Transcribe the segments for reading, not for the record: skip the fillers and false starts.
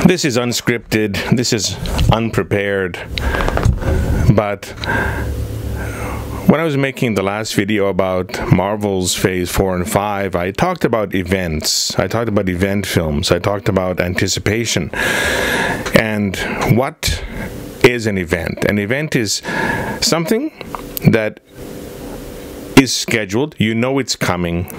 This is unscripted, this is unprepared, but when I was making the last video about Marvel's Phase 4 and 5, I talked about events, I talked about event films, I talked about anticipation. And what is an event? An event is something that is scheduled, you know it's coming,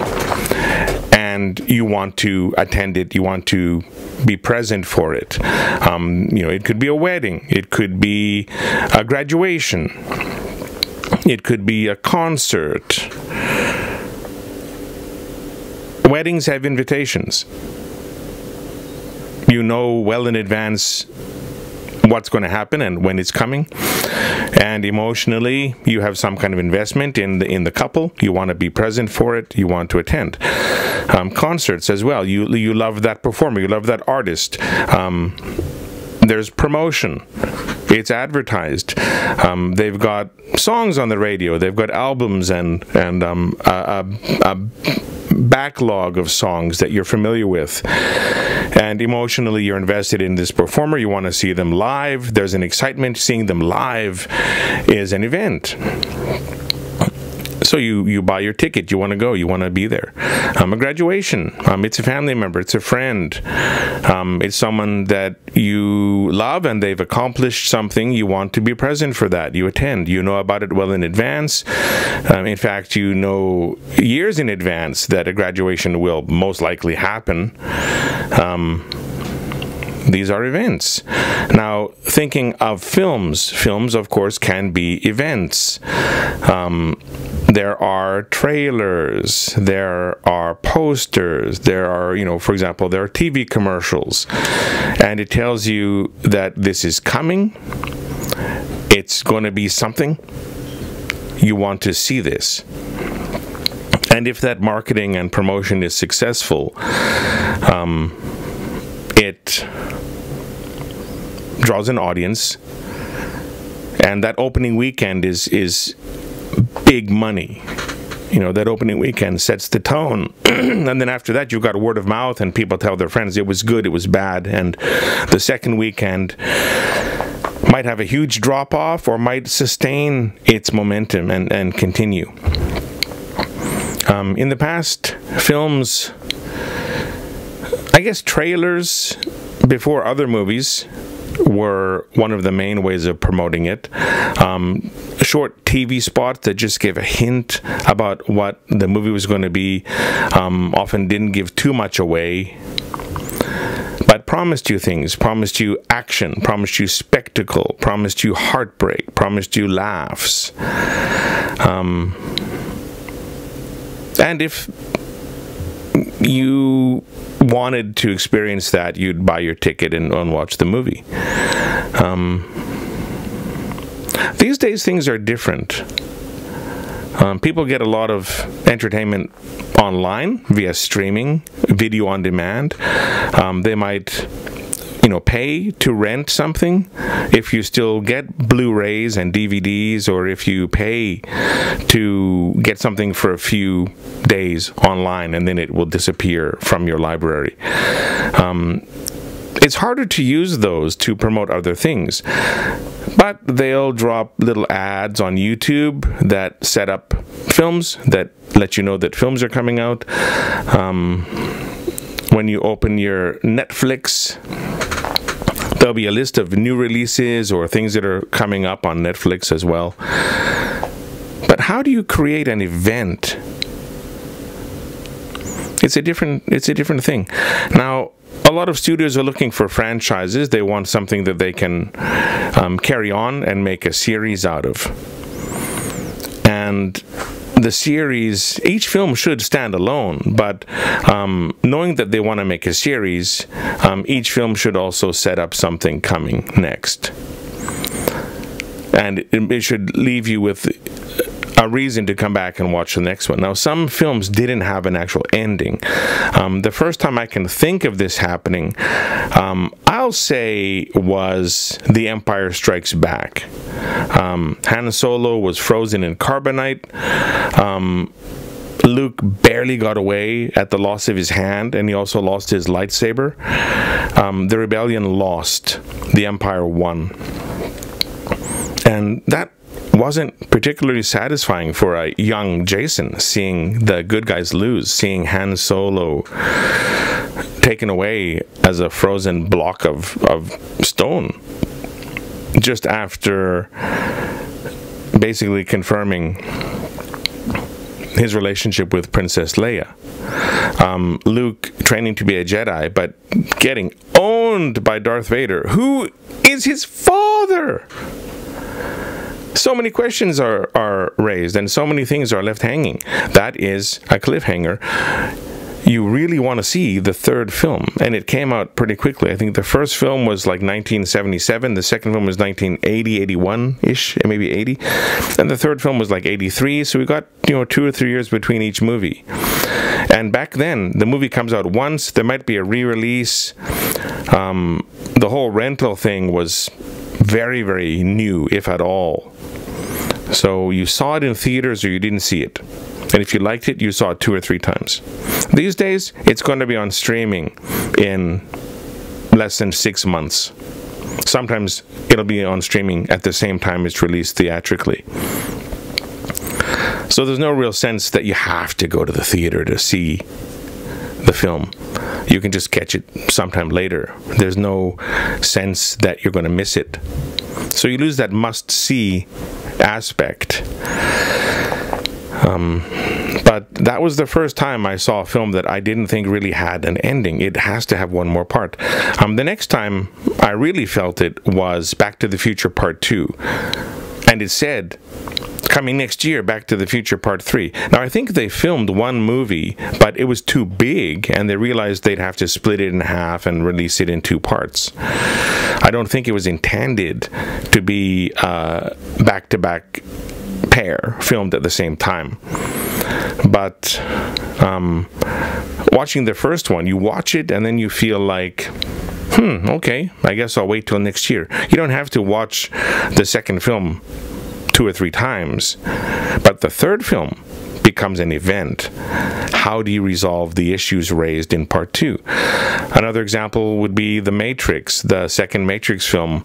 and you want to attend it, you want to be present for it. It could be a wedding, it could be a graduation, it could be a concert. Weddings have invitations. You know well in advance what's going to happen and when it's coming, and emotionally you have some kind of investment in the couple. You want to be present for it, you want to attend. Concerts as well, you love that performer, you love that artist. There's promotion, it's advertised, they've got songs on the radio, they've got albums and a backlog of songs that you're familiar with, and emotionally you're invested in this performer, you want to see them live. There's an excitement. Seeing them live is an event. So you buy your ticket, you want to go, you want to be there. A graduation, it's a family member, it's a friend, it's someone that you love and they've accomplished something, you want to be present for that, you attend, you know about it well in advance. In fact, you know years in advance that a graduation will most likely happen. These are events. Now, thinking of films, films of course can be events. There are trailers, there are posters, there are, for example, there are TV commercials, and it tells you that this is coming, it's going to be something, you want to see this. And if that marketing and promotion is successful, it draws an audience, and that opening weekend is big money. That opening weekend sets the tone. And then after that, you've got word of mouth, and people tell their friends it was good, it was bad, and the second weekend might have a huge drop-off or might sustain its momentum and continue. In the past, films, I guess trailers before other movies were one of the main ways of promoting it. Short TV spots that just gave a hint about what the movie was going to be, often didn't give too much away, but promised you things, promised you action, promised you spectacle, promised you heartbreak, promised you laughs. And if you wanted to experience that, you'd buy your ticket and watch the movie. These days things are different. People get a lot of entertainment online via streaming, video on demand. They might pay to rent something if you still get Blu-rays and DVDs, or if you pay to get something for a few days online and then it will disappear from your library. It's harder to use those to promote other things, but they'll drop little ads on YouTube that set up films, that let you know that films are coming out. When you open your Netflix, there'll be a list of new releases or things that are coming up on Netflix as well. But how do you create an event? It's a different thing. Now, a lot of studios are looking for franchises. They want something that they can carry on and make a series out of. And the series, each film should stand alone, but knowing that they want to make a series, each film should also set up something coming next. And it should leave you with a reason to come back and watch the next one. Now, some films didn't have an actual ending. The first time I can think of this happening, I'll say, was The Empire Strikes Back. Han Solo was frozen in carbonite. Luke barely got away at the loss of his hand, and he also lost his lightsaber. The rebellion lost. The Empire won. And that wasn't particularly satisfying for a young Jason, seeing the good guys lose, seeing Han Solo taken away as a frozen block of stone, just after basically confirming his relationship with Princess Leia. Luke training to be a Jedi, but getting owned by Darth Vader, who is his father. So many questions are raised, and so many things are left hanging. That is a cliffhanger. You really want to see the third film, and it came out pretty quickly. I think the first film was like 1977, the second film was 1980, 81-ish, maybe 80, and the third film was like 83, so we got 2 or 3 years between each movie. And back then, the movie comes out once, there might be a re-release. The whole rental thing was very, very new, if at all. So you saw it in theaters or you didn't see it. And if you liked it, you saw it 2 or 3 times. These days, it's going to be on streaming in less than 6 months. Sometimes it'll be on streaming at the same time it's released theatrically. So there's no real sense that you have to go to the theater to see the film. You can just catch it sometime later. There's no sense that you're going to miss it. So you lose that must-see aspect. But that was the first time I saw a film that I didn't think really had an ending. It has to have one more part. The next time I really felt it was Back to the Future Part 2. And it said, coming next year, Back to the Future Part 3. Now, I think they filmed one movie, but it was too big, and they realized they'd have to split it in half and release it in 2 parts. I don't think it was intended to be back-to-back pair filmed at the same time. But watching the first one, you watch it and then you feel like, okay, I guess I'll wait till next year. You don't have to watch the second film 2 or 3 times, but the third film becomes an event. How do you resolve the issues raised in part 2? Another example would be The Matrix, the second Matrix film.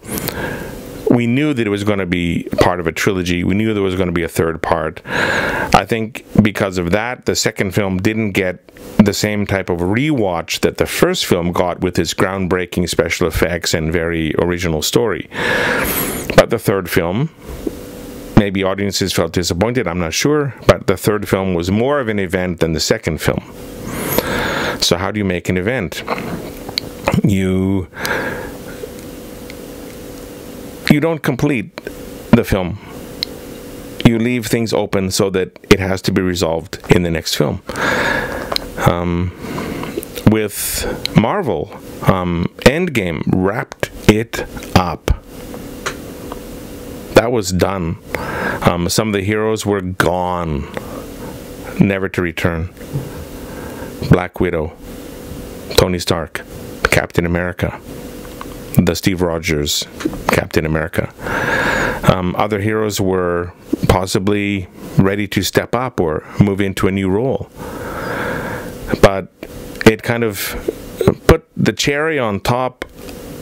We knew that it was going to be part of a trilogy. We knew there was going to be a third part. I think because of that, the second film didn't get the same type of rewatch that the first film got with its groundbreaking special effects and very original story. But the third film, maybe audiences felt disappointed, I'm not sure, but the third film was more of an event than the second film. So how do you make an event? You don't complete the film. You leave things open so that it has to be resolved in the next film. With Marvel, Endgame wrapped it up. That was done. Some of the heroes were gone, never to return. Black Widow, Tony Stark, Captain America, the Steve Rogers Captain America. Other heroes were possibly ready to step up or move into a new role. But it kind of put the cherry on top,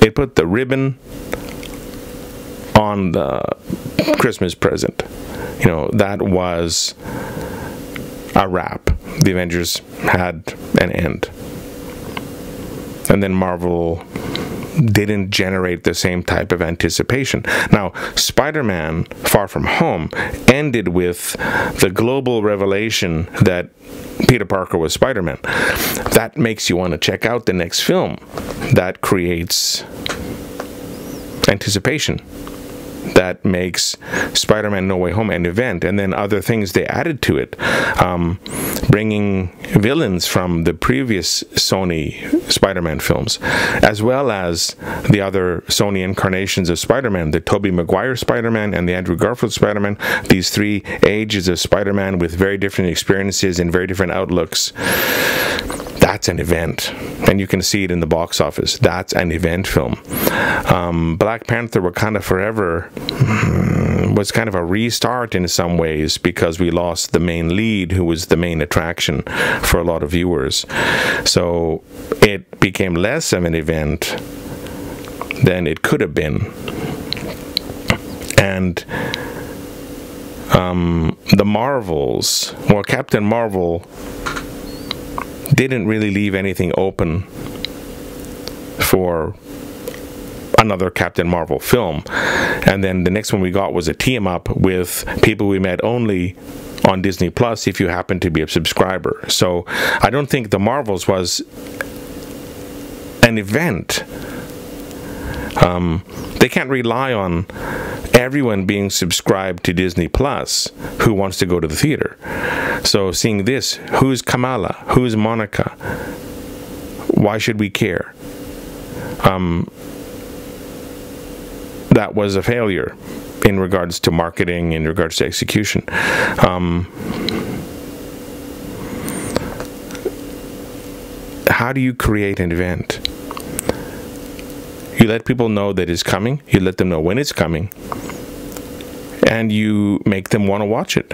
it put the ribbon on the Christmas present. That was a wrap. The Avengers had an end. And then Marvel didn't generate the same type of anticipation. Now, Spider-Man Far From Home ended with the global revelation that Peter Parker was Spider-Man. That makes you want to check out the next film. That creates anticipation. That makes Spider-Man No Way Home an event, and then other things they added to it, bringing villains from the previous Sony Spider-Man films, as well as the other Sony incarnations of Spider-Man, the Tobey Maguire Spider-Man and the Andrew Garfield Spider-Man, these 3 ages of Spider-Man with very different experiences and very different outlooks. That's an event, and you can see it in the box office. That's an event film. Black Panther Wakanda Forever was kind of a restart in some ways, because we lost the main lead, who was the main attraction for a lot of viewers. So it became less of an event than it could have been. And the Marvels, well, Captain Marvel didn't really leave anything open for another Captain Marvel film. And then the next one we got was a team-up with people we met only on Disney Plus if you happen to be a subscriber. So I don't think the Marvels was an event. They can't rely on everyone being subscribed to Disney Plus who wants to go to the theater. So seeing this, who's Kamala? Who's Monica? Why should we care? That was a failure in regards to marketing, in regards to execution. How do you create an event? You let people know that it's coming, you let them know when it's coming, and you make them want to watch it.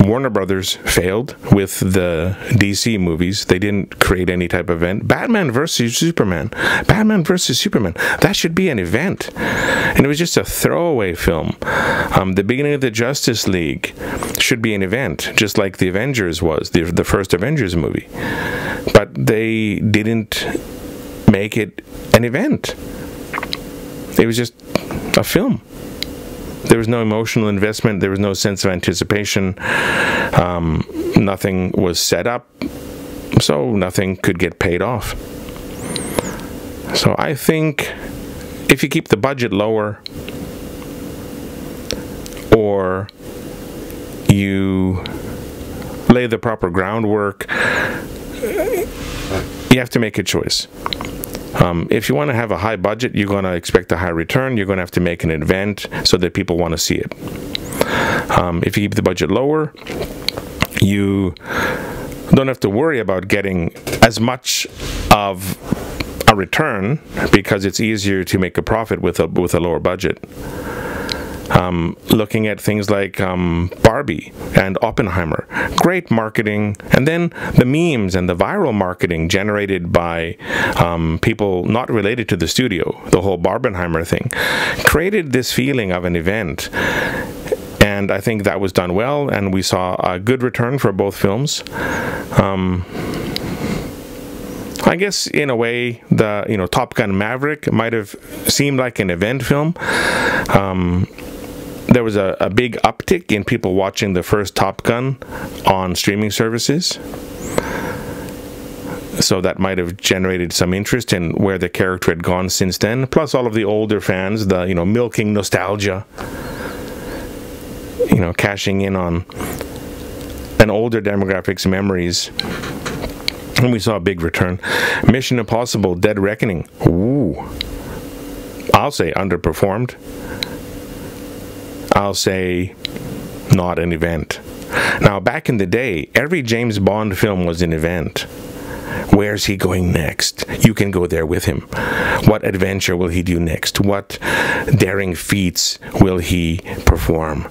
Warner Brothers failed with the DC movies. They didn't create any type of event. Batman versus Superman. Batman versus Superman. That should be an event. And it was just a throwaway film. The beginning of the Justice League should be an event, just like the Avengers was, the first Avengers movie. But they didn't make it an event. It was just a film. There was no emotional investment. There was no sense of anticipation. Nothing was set up, so nothing could get paid off. So I think if you keep the budget lower, or you lay the proper groundwork, you have to make a choice. If you want to have a high budget, you're going to expect a high return. You're going to have to make an event so that people want to see it. If you keep the budget lower, you don't have to worry about getting as much of a return, because it's easier to make a profit with a lower budget. Looking at things like Barbie and Oppenheimer, great marketing, and then the memes and the viral marketing generated by people not related to the studio, the whole Barbenheimer thing, created this feeling of an event. And I think that was done well, and we saw a good return for both films. I guess in a way, the Top Gun Maverick might have seemed like an event film. There was a big uptick in people watching the first Top Gun on streaming services. So that might have generated some interest in where the character had gone since then. Plus all of the older fans, milking nostalgia, cashing in on an older demographic's memories. And we saw a big return. Mission Impossible: Dead Reckoning. Ooh. I'll say underperformed. I'll say not an event. Now, back in the day, every James Bond film was an event. Where's he going next? You can go there with him. What adventure will he do next? What daring feats will he perform?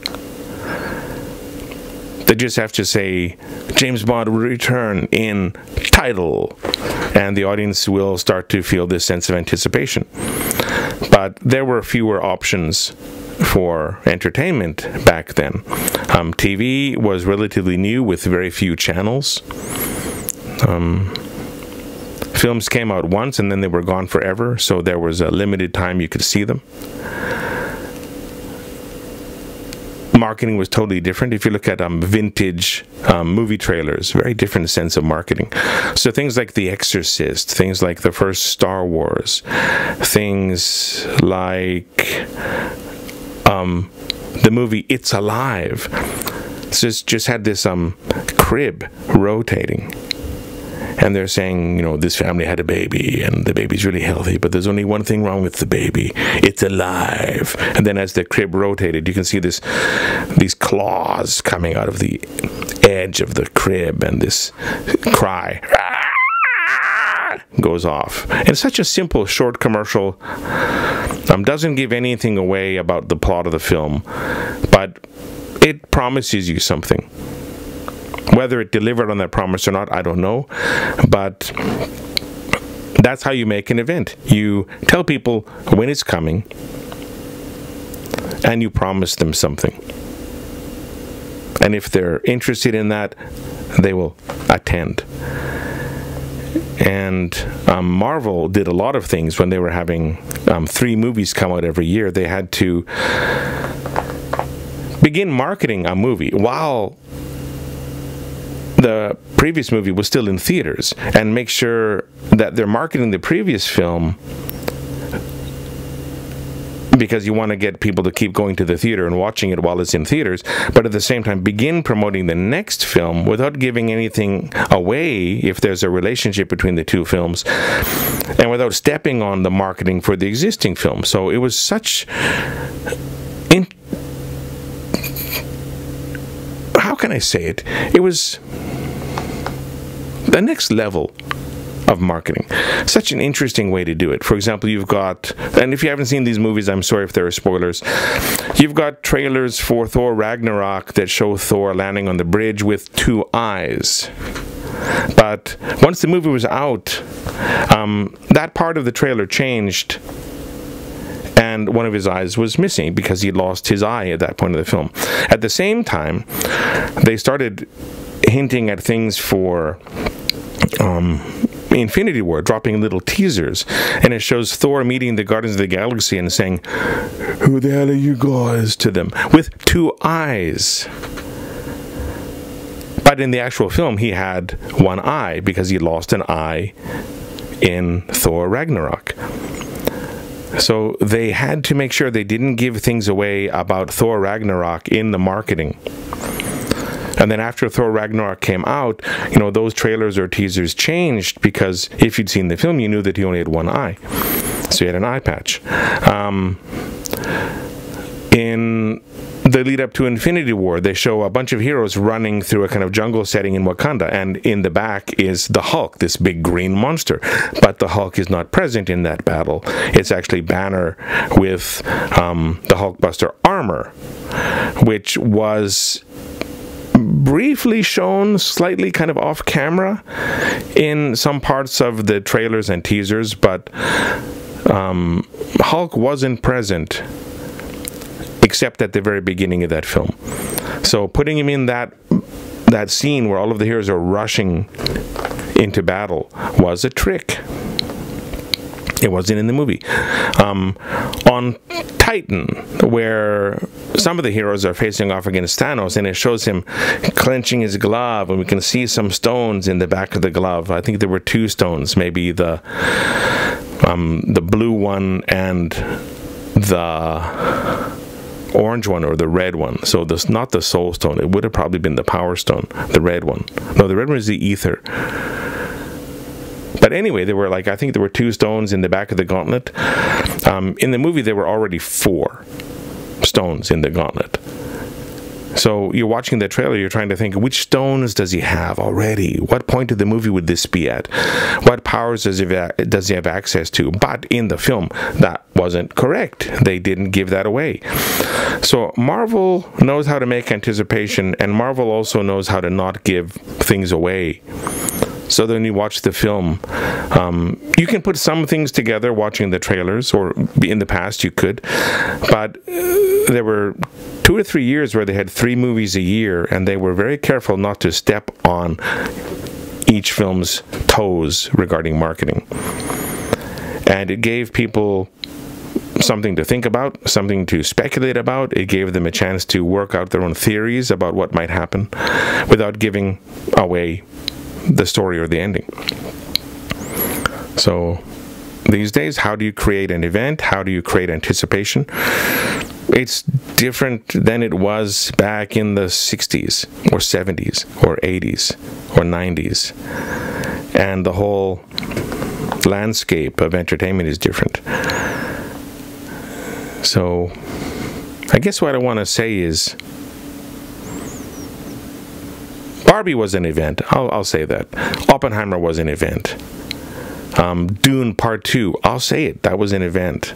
They just have to say, James Bond will return in title, and the audience will start to feel this sense of anticipation. But there were fewer options for entertainment back then. TV was relatively new with very few channels. Films came out once and then they were gone forever, so there was a limited time you could see them. Marketing was totally different. If you look at vintage movie trailers, very different sense of marketing. So things like The Exorcist, things like the first Star Wars, things like the movie It's Alive, just had this crib rotating. And they're saying, this family had a baby, and the baby's really healthy, but there's only one thing wrong with the baby. It's alive. And then as the crib rotated, you can see these claws coming out of the edge of the crib, and this cry. goes off. And it's such a simple, short commercial. Doesn't give anything away about the plot of the film, but it promises you something. Whether it delivered on that promise or not, I don't know. But that's how you make an event. You tell people when it's coming, and you promise them something. And if they're interested in that, they will attend. And Marvel did a lot of things when they were having 3 movies come out every year. They had to begin marketing a movie while the previous movie was still in theaters, and make sure that they're marketing the previous film, because you want to get people to keep going to the theater and watching it while it's in theaters, but at the same time begin promoting the next film without giving anything away if there's a relationship between the two films, and without stepping on the marketing for the existing film. So it was such how can I say it? It was the next level of marketing. Such an interesting way to do it. For example, you've got, and if you haven't seen these movies, I'm sorry if there are spoilers, you've got trailers for Thor Ragnarok that show Thor landing on the bridge with 2 eyes. But once the movie was out, that part of the trailer changed, and one of his eyes was missing because he lost his eye at that point of the film. At the same time, they started hinting at things for Infinity War, dropping little teasers, and it shows Thor meeting the Guardians of the Galaxy and saying, "Who the hell are you guys?" to them, with 2 eyes. But in the actual film, he had 1 eye because he lost an eye in Thor Ragnarok. So they had to make sure they didn't give things away about Thor Ragnarok in the marketing. And then after Thor Ragnarok came out, you know, those trailers or teasers changed, because if you'd seen the film, you knew that he only had 1 eye. So he had an eye patch. In the lead up to Infinity War, they show a bunch of heroes running through a kind of jungle setting in Wakanda, and in the back is the Hulk, this big green monster. But the Hulk is not present in that battle. It's actually Banner with the Hulkbuster armor, which was briefly shown slightly kind of off camera in some parts of the trailers and teasers, but Hulk wasn't present except at the very beginning of that film. So putting him in that scene where all of the heroes are rushing into battle was a trick. It wasn't in the movie. On Titan, where some of the heroes are facing off against Thanos, and it shows him clenching his glove, and we can see some stones in the back of the glove. I think there were 2 stones, maybe the blue one and the orange one, or the red one. So this, not the soul stone, it would have probably been the power stone, the red one. No, the red one is the ether. But anyway, there were, like, I think there were 2 stones in the back of the gauntlet. In the movie, there were already 4 stones in the gauntlet. So you're watching the trailer, you're trying to think, which stones does he have already? What point of the movie would this be at? What powers does he have access to? But in the film, that wasn't correct. They didn't give that away. So Marvel knows how to make anticipation, and Marvel also knows how to not give things away. So then you watch the film, you can put some things together watching the trailers, or in the past you could, but there were 2 or 3 years where they had 3 movies a year, and they were very careful not to step on each film's toes regarding marketing. And it gave people something to think about, something to speculate about. It gave them a chance to work out their own theories about what might happen without giving away the story or the ending. So these days, how do you create an event? How do you create anticipation? It's different than it was back in the 60s or 70s or 80s or 90s. And the whole landscape of entertainment is different. So I guess what I want to say is, Barbie was an event. I'll say that. Oppenheimer was an event. Dune Part 2, I'll say it, that was an event.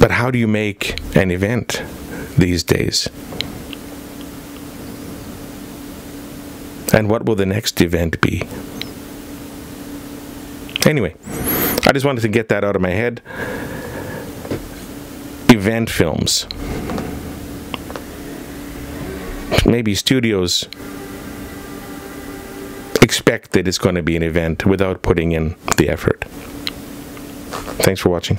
But how do you make an event these days? And what will the next event be? Anyway, I just wanted to get that out of my head. Event films. Maybe studios expect that it's going to be an event without putting in the effort. Thanks for watching.